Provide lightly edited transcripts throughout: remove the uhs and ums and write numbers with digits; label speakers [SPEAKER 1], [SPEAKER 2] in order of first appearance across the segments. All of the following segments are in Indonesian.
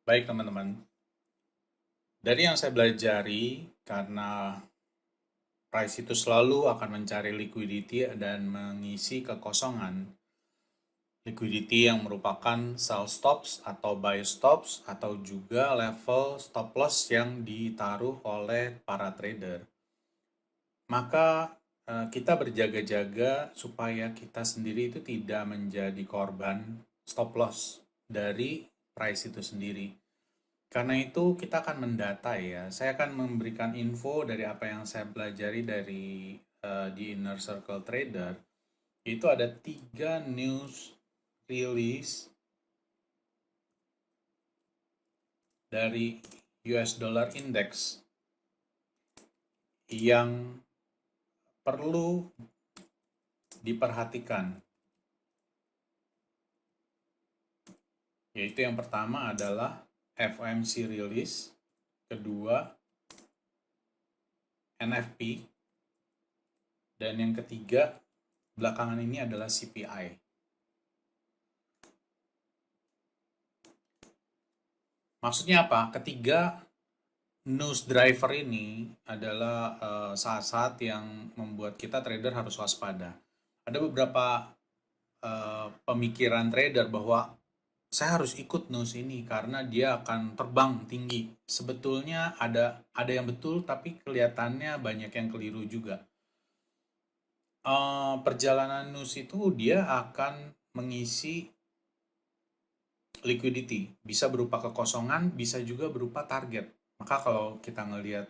[SPEAKER 1] Baik teman-teman, dari yang saya pelajari, karena price itu selalu akan mencari liquidity dan mengisi kekosongan. Liquidity yang merupakan sell stops atau buy stops atau juga level stop loss yang ditaruh oleh para trader. Maka kita berjaga-jaga supaya kita sendiri itu tidak menjadi korban stop loss dari price itu sendiri. Karena itu kita akan mendata ya. Saya akan memberikan info dari apa yang saya pelajari dari di Inner Circle Trader. Itu ada 3 news release dari US Dollar Index yang perlu diperhatikan. Yaitu yang pertama adalah FOMC release, kedua NFP, dan yang ketiga belakangan ini adalah CPI. Maksudnya apa? Ketiga news driver ini adalah saat-saat yang membuat kita trader harus waspada. Ada beberapa pemikiran trader bahwa saya harus ikut news ini karena dia akan terbang tinggi. Sebetulnya ada yang betul, tapi kelihatannya banyak yang keliru juga. Perjalanan news itu dia akan mengisi liquidity, bisa berupa kekosongan, bisa juga berupa target. Maka kalau kita ngelihat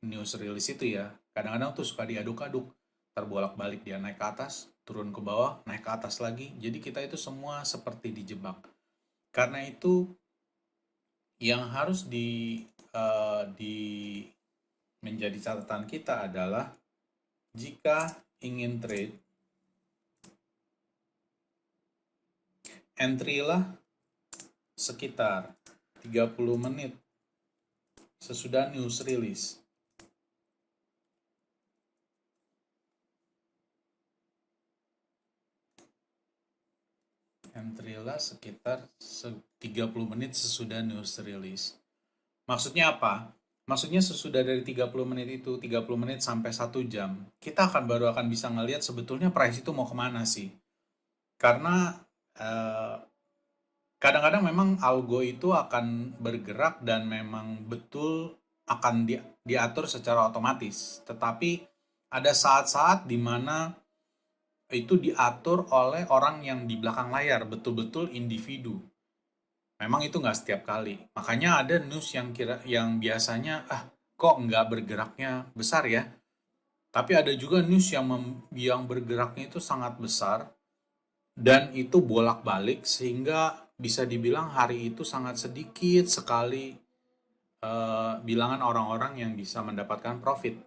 [SPEAKER 1] news release itu ya, kadang-kadang tuh suka diaduk-aduk, terbolak-balik, dia naik ke atas, turun ke bawah, naik ke atas lagi. Jadi kita itu semua seperti dijebak. Karena itu yang harus di menjadi catatan kita adalah jika ingin trade, entry lah sekitar 30 menit sesudah news release. Entry lah sekitar 30 menit sesudah news release. Maksudnya apa? Maksudnya sesudah dari 30 menit itu, 30 menit sampai 1 jam, kita baru akan bisa ngelihat sebetulnya price itu mau kemana sih. Karena eh, kadang-kadang memang algo itu akan bergerak dan memang betul akan diatur secara otomatis. Tetapi ada saat-saat di mana itu diatur oleh orang yang di belakang layar, betul-betul individu. Memang itu nggak setiap kali. Makanya ada news yang biasanya kok nggak bergeraknya besar ya. Tapi ada juga news yang bergeraknya itu sangat besar dan itu bolak-balik sehingga bisa dibilang hari itu sangat sedikit sekali bilangan orang-orang yang bisa mendapatkan profit.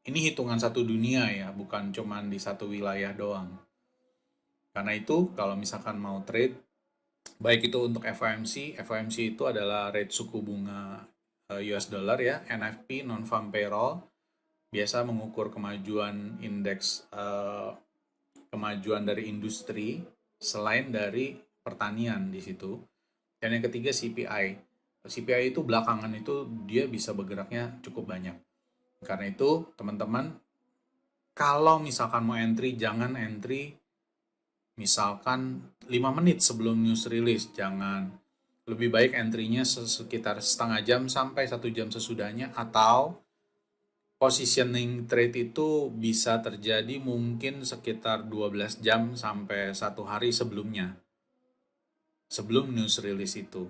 [SPEAKER 1] Ini hitungan satu dunia ya, bukan cuman di satu wilayah doang. Karena itu kalau misalkan mau trade, baik itu untuk FOMC itu adalah rate suku bunga US dollar ya, NFP non farm payroll biasa mengukur kemajuan indeks kemajuan dari industri selain dari pertanian di situ. Dan yang ketiga CPI. CPI itu belakangan itu dia bisa bergeraknya cukup banyak. Karena itu teman-teman kalau misalkan mau entry jangan entry misalkan 5 menit sebelum news release, jangan. Lebih baik entry-nya sekitar setengah jam sampai 1 jam sesudahnya, atau positioning trade itu bisa terjadi mungkin sekitar 12 jam sampai 1 hari sebelumnya, sebelum news release itu.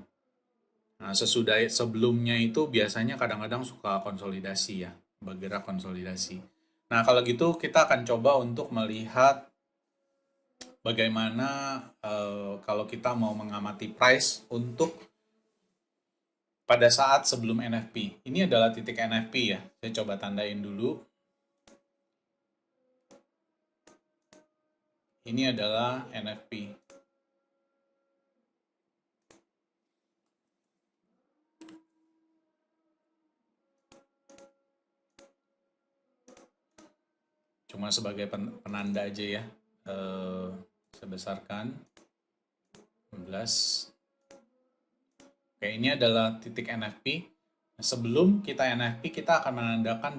[SPEAKER 1] Nah, sebelumnya itu biasanya kadang-kadang suka konsolidasi ya, bergerak konsolidasi. Nah, kalau gitu kita akan coba untuk melihat bagaimana kalau kita mau mengamati price untuk pada saat sebelum NFP. Ini adalah titik NFP ya. Saya coba tandain dulu. Ini adalah NFP. Cuma sebagai penanda aja ya. Saya besarkan 16. Oke, ini adalah titik NFP. Sebelum kita NFP, kita akan menandakan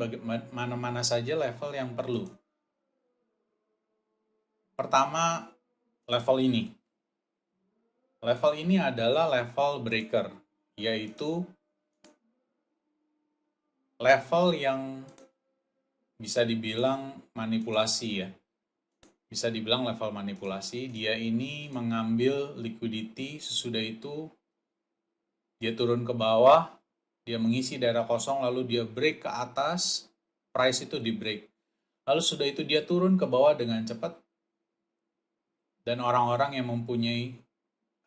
[SPEAKER 1] mana saja level yang perlu. Pertama, level ini. Level ini adalah level breaker, yaitu level yang bisa dibilang manipulasi ya. Bisa dibilang level manipulasi. Dia ini mengambil liquidity, sesudah itu dia turun ke bawah, dia mengisi daerah kosong, lalu dia break ke atas, price itu di break. Lalu sudah itu dia turun ke bawah dengan cepat, dan orang-orang yang mempunyai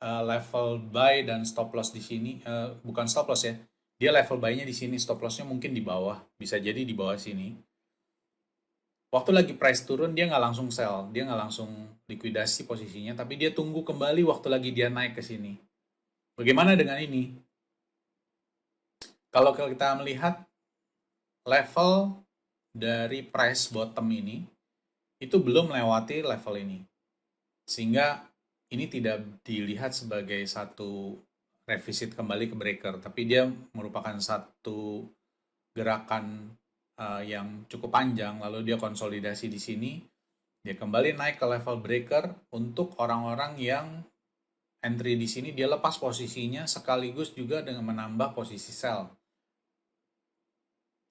[SPEAKER 1] level buy dan stop loss di sini, bukan stop loss ya, dia level buy-nya di sini, stop loss-nya mungkin di bawah, bisa jadi di bawah sini. Waktu lagi price turun, dia nggak langsung sell, dia nggak langsung likuidasi posisinya, tapi dia tunggu kembali waktu lagi dia naik ke sini. Bagaimana dengan ini? Kalau kita melihat level dari price bottom ini, itu belum melewati level ini. Sehingga ini tidak dilihat sebagai satu revisit kembali ke breaker, tapi dia merupakan satu gerakan yang cukup panjang, lalu dia konsolidasi di sini, dia kembali naik ke level breaker. Untuk orang-orang yang entry di sini, dia lepas posisinya sekaligus juga dengan menambah posisi sell.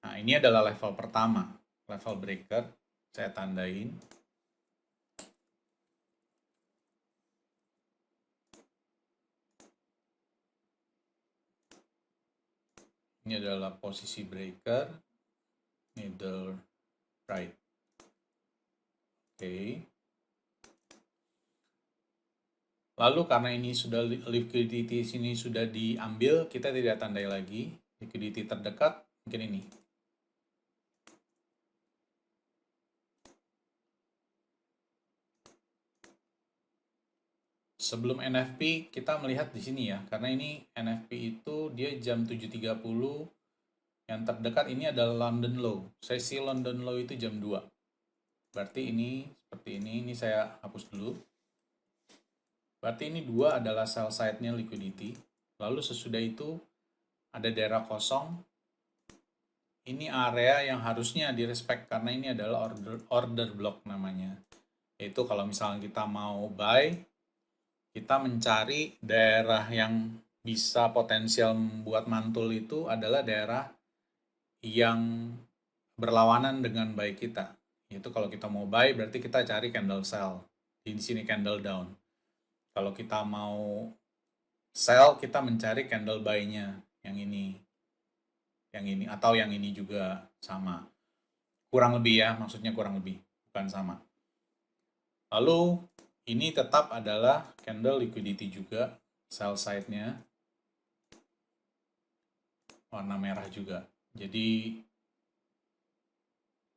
[SPEAKER 1] Nah, ini adalah level pertama, level breaker. Saya tandain. Ini adalah posisi breaker, middle right. Oke. Lalu karena ini sudah liquidity sini sudah diambil, kita tidak tandai lagi. Liquidity terdekat mungkin ini. Sebelum NFP kita melihat di sini ya, karena ini NFP itu dia jam 7.30, yang terdekat ini adalah London Low. Sesi London Low itu jam 2. Berarti ini seperti ini saya hapus dulu. Berarti ini 2 adalah sell side-nya liquidity. Lalu sesudah itu ada daerah kosong. Ini area yang harusnya direspek karena ini adalah order block namanya. Yaitu kalau misalnya kita mau buy, kita mencari daerah yang bisa potensial membuat mantul itu adalah daerah yang berlawanan dengan buy kita. Yaitu kalau kita mau buy berarti kita cari candle sell. Di sini candle down. Kalau kita mau sell, kita mencari candle buy-nya yang ini. Yang ini atau yang ini juga sama. Kurang lebih ya, maksudnya kurang lebih, bukan sama. Lalu ini tetap adalah candle liquidity juga, sell side-nya warna merah juga. Jadi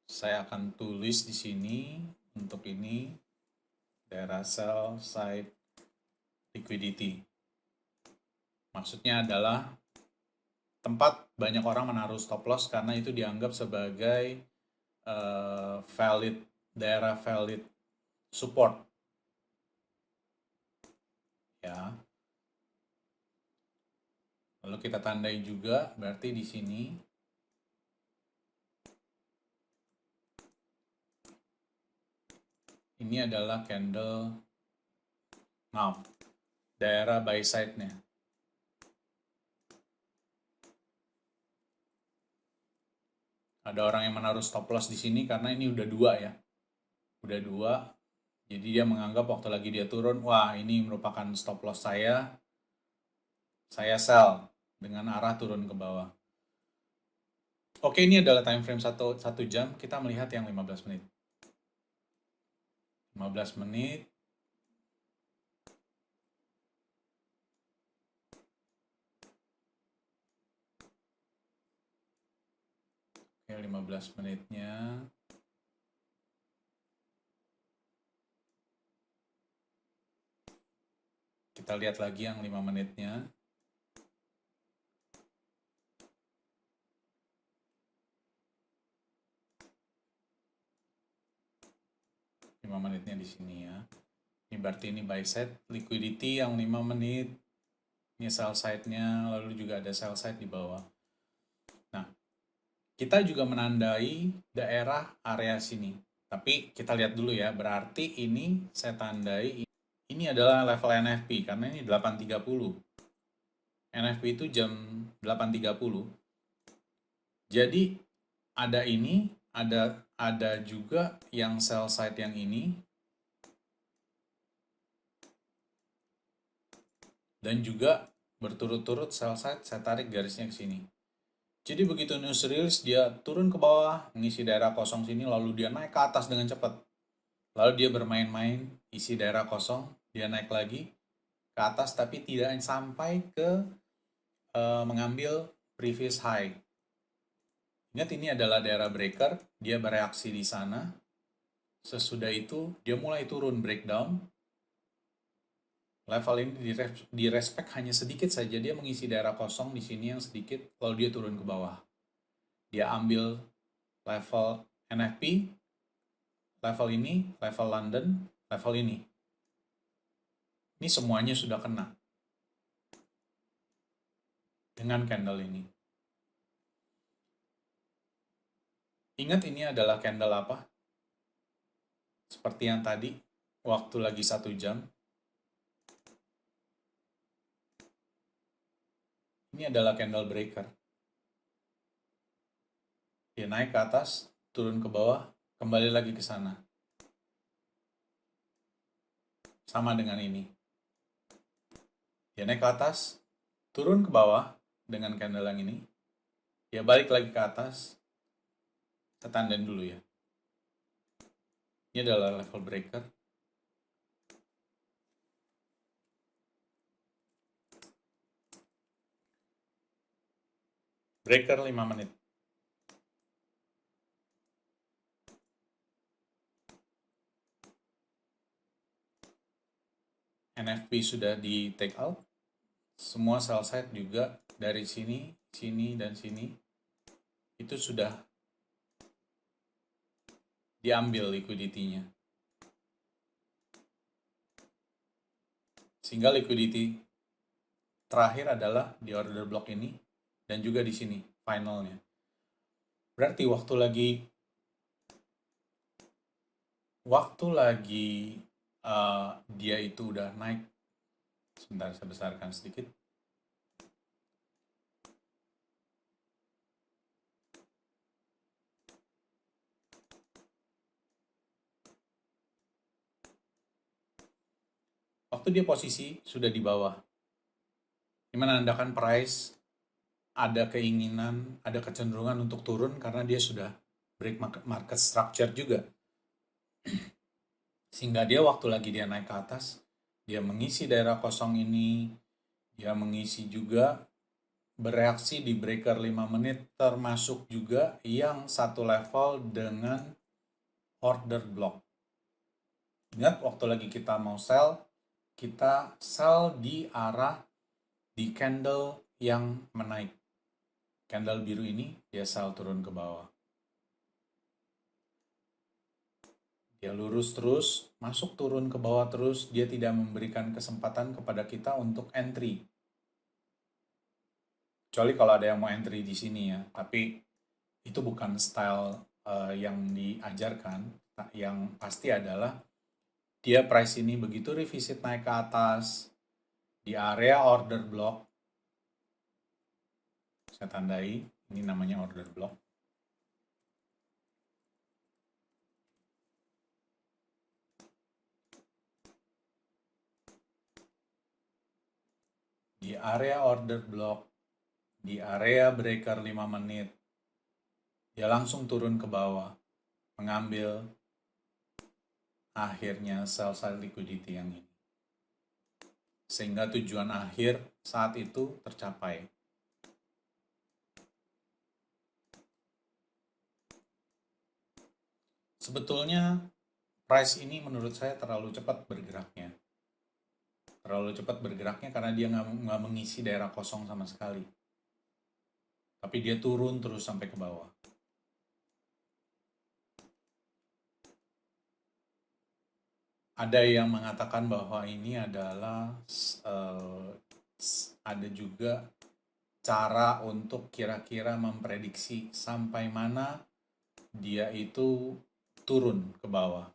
[SPEAKER 1] saya akan tulis di sini untuk ini daerah sell side liquidity. Maksudnya adalah tempat banyak orang menaruh stop loss karena itu dianggap sebagai daerah valid support. Ya. Lalu kita tandai juga, berarti di sini ini adalah candle, maaf, daerah buy side-nya. Ada orang yang menaruh stop loss di sini karena ini udah 2 ya. Udah 2. Jadi dia menganggap waktu lagi dia turun, wah ini merupakan stop loss saya sell dengan arah turun ke bawah. Oke, ini adalah time frame 1 jam, kita melihat yang 15 menit. 15 menit. Oke, 15 menitnya. Kita lihat lagi yang 5 menitnya. Menitnya di sini ya. Ini berarti ini buy set liquidity yang 5 menit. Ini sell side-nya, lalu juga ada sell side di bawah. Nah, kita juga menandai daerah area sini. Tapi kita lihat dulu ya, berarti ini saya tandai, ini adalah level NFP, karena ini 8.30. NFP itu jam 8.30. Jadi ada ini, ada juga yang sell side yang ini, dan juga berturut-turut sell side saya tarik garisnya ke sini. Jadi begitu news release dia turun ke bawah, mengisi daerah kosong sini, lalu dia naik ke atas dengan cepat. Lalu dia bermain-main, isi daerah kosong, dia naik lagi ke atas tapi tidak sampai ke mengambil previous high. Ingat ini adalah daerah breaker, dia bereaksi di sana. Sesudah itu dia mulai turun breakdown. Level ini direspek hanya sedikit saja, dia mengisi daerah kosong di sini yang sedikit, lalu dia turun ke bawah. Dia ambil level NFP, level ini, level London, level ini. Ini semuanya sudah kena dengan candle ini. Ingat ini adalah candle apa? Seperti yang tadi, waktu lagi 1 jam. Ini adalah candle breaker. Dia naik ke atas, turun ke bawah, kembali lagi ke sana. Sama dengan ini. Dia naik ke atas, turun ke bawah dengan candle yang ini. Dia balik lagi ke atas. Saya tandain dulu ya. Ini adalah level breaker. Breaker 5 menit. NFP sudah di take out. Semua sell side juga dari sini, sini, dan sini. Itu sudah diambil liquidity-nya. Sehingga liquidity terakhir adalah di order block ini dan juga di sini finalnya. Berarti waktu lagi dia itu udah naik. Sebentar saya besarkan sedikit. Waktu dia posisi sudah di bawah. Ini menandakan price ada keinginan, ada kecenderungan untuk turun karena dia sudah break market structure juga. Sehingga dia waktu lagi dia naik ke atas, dia mengisi daerah kosong ini, dia mengisi juga bereaksi di breaker 5 menit, termasuk juga yang satu level dengan order block. Ingat waktu lagi kita mau sell, kita sell di arah di candle yang menaik. Candle biru ini dia sell turun ke bawah. Dia lurus terus, masuk turun ke bawah terus, dia tidak memberikan kesempatan kepada kita untuk entry. Kecuali kalau ada yang mau entry di sini ya, tapi itu bukan style yang diajarkan. Yang pasti adalah dia price ini begitu revisit naik ke atas di area order block, saya tandai, ini namanya order block. Di area order block, di area breaker 5 menit, dia langsung turun ke bawah, mengambil akhirnya sell side liquidity yang ini. Sehingga tujuan akhir saat itu tercapai. Sebetulnya price ini menurut saya terlalu cepat bergeraknya. Terlalu cepat bergeraknya karena dia nggak mengisi daerah kosong sama sekali. Tapi dia turun terus sampai ke bawah. Ada yang mengatakan bahwa ini adalah ada juga cara untuk kira-kira memprediksi sampai mana dia itu turun ke bawah,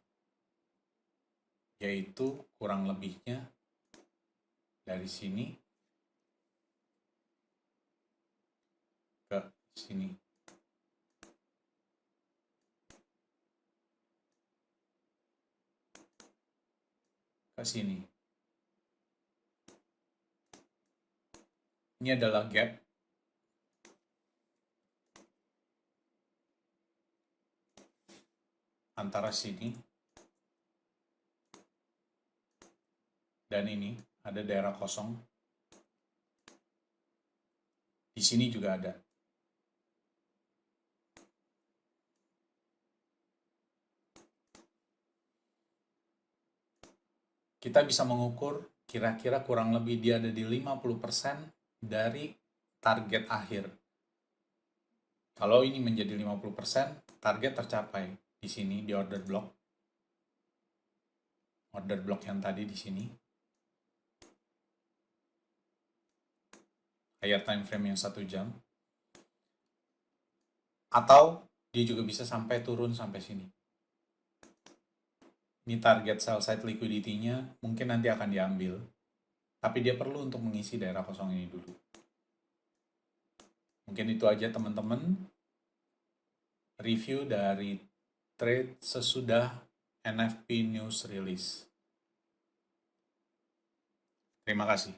[SPEAKER 1] yaitu kurang lebihnya dari sini ke sini. Ke sini. Ini adalah gap antara sini dan ini, ada daerah kosong. Di sini juga ada. Kita bisa mengukur kira-kira kurang lebih dia ada di 50% dari target akhir. Kalau ini menjadi 50%, target tercapai di sini di order block. Order block yang tadi di sini. Higher time frame yang 1 jam. Atau dia juga bisa sampai turun sampai sini. Ini target sell side liquidity-nya mungkin nanti akan diambil. Tapi dia perlu untuk mengisi daerah kosong ini dulu. Mungkin itu aja teman-teman. Review dari trade sesudah NFP news release. Terima kasih.